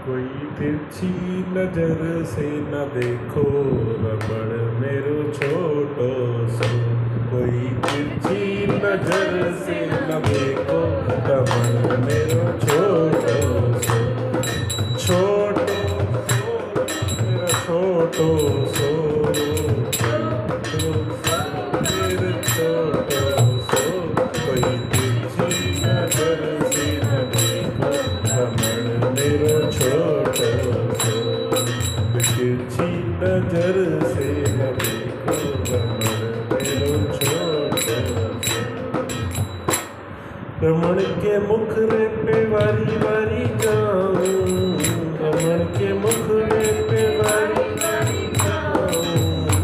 कोई तिरछी नजर से न देखो रबड़ मेरो छोटो सो। कोई तिरछी नजर से न देखो रबड़ मेरो छोटो सो। छोटो सो मेरा छोटो सो। मेरे छोटो सो। कोई तिरछी नजर से न देखो रबड़ मेरो छोटो सो। तिरछी नजर से न देखो रमण मेरो छोटो सो। रमण के मुखरे पे वारी वारी जाऊं। रमण के मुखरे पे वारी वारी जाऊं।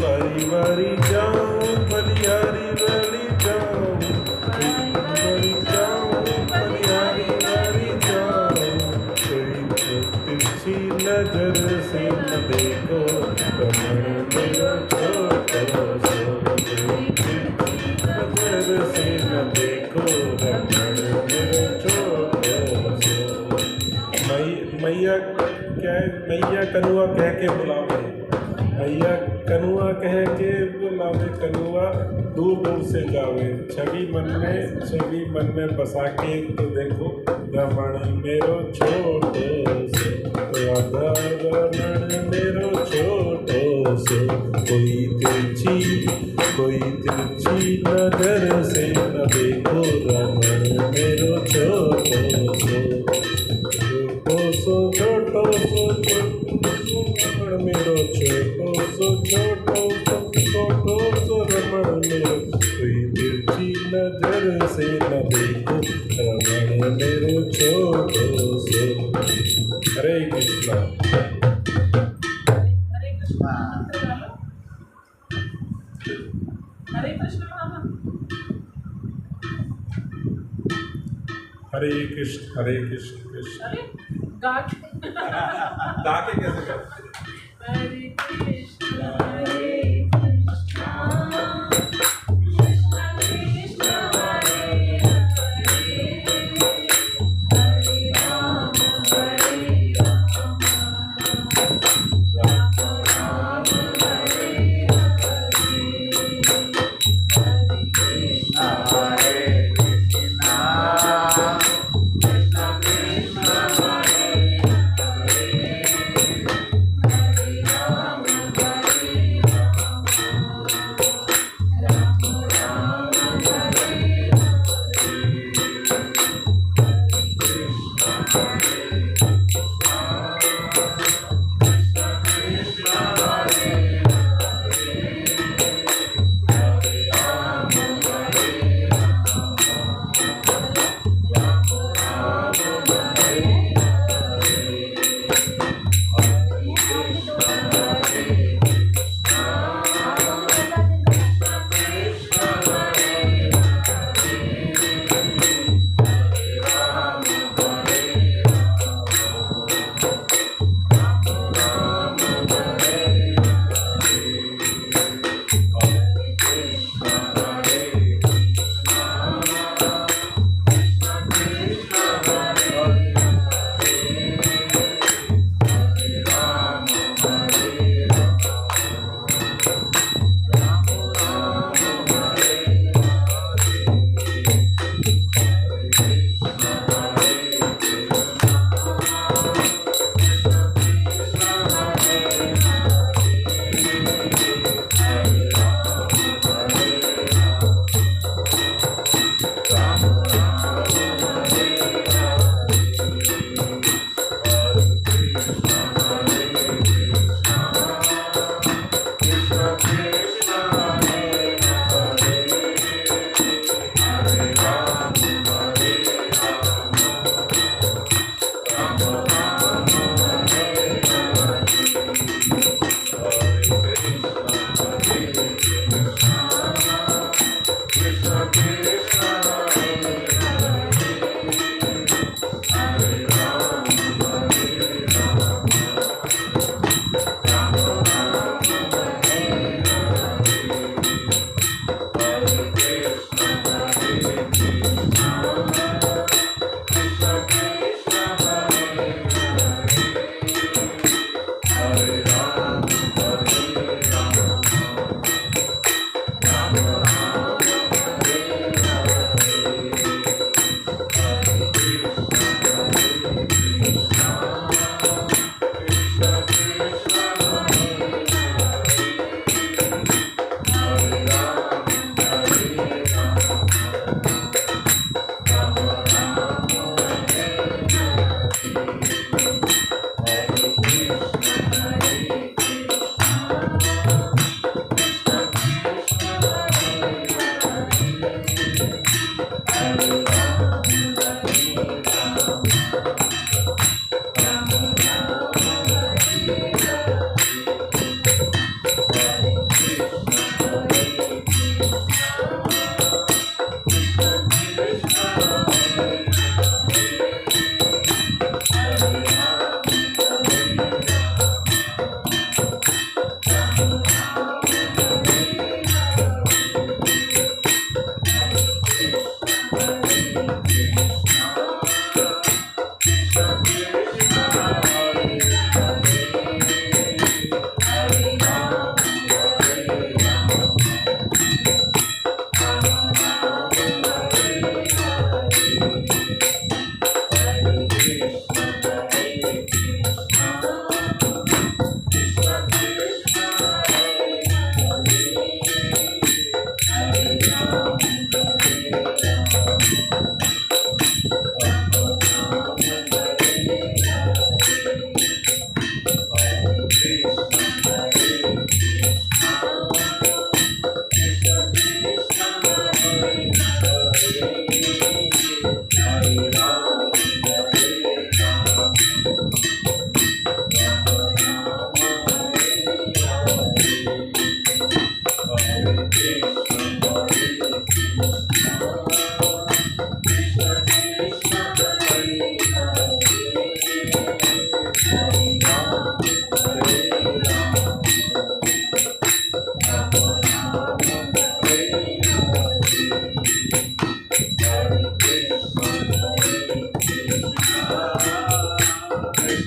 वारी वारी जाऊं बलियारी वाली जाऊं। वारी जाऊं बलियारी वाली जाऊं। तिरछी नजर से न देखो रमण मेरो छोटो सो। नजर से न देखो रमण मेरो छोटो सो। मैया मैया कनुआ कह के बुलावे। मैया कनुआ कह के बुलावे। कनुआ दूर दूर से जावे। छवि मन में बसा के तो देखो रमण मेरो छोटो सो। राधा रमण मेरो छोटो सो। कोई तिरछी नजर से न देखो रमण मेरो छोटो सो। छोटो सो रमण मेरो छोटो सो रमण मेरो। कोई तिरछी नजर से न देखो रमण मेरो छोटो सो। हरे कृष्णा। हरे कृष्ण मामा। हरे कृष्ण कृष्ण। अरे गा के कैसे कर? हरे कृष्ण हरे कृष्ण कृष्ण कृष्ण हरे हरे हरे राम हरे राम राम राम हरे हरे हरे कृष्ण हरे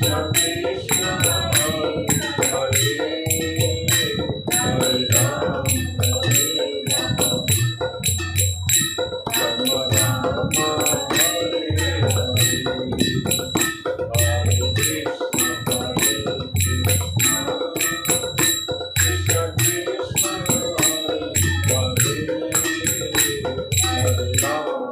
Krishna Hare Hare Ram Rama Rama Hare Hare Hare Krishna Krishna Krishna Hare Hare Ram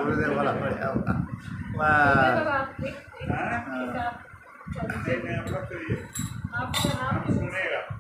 गुरुदेव बोला आप सुनेगा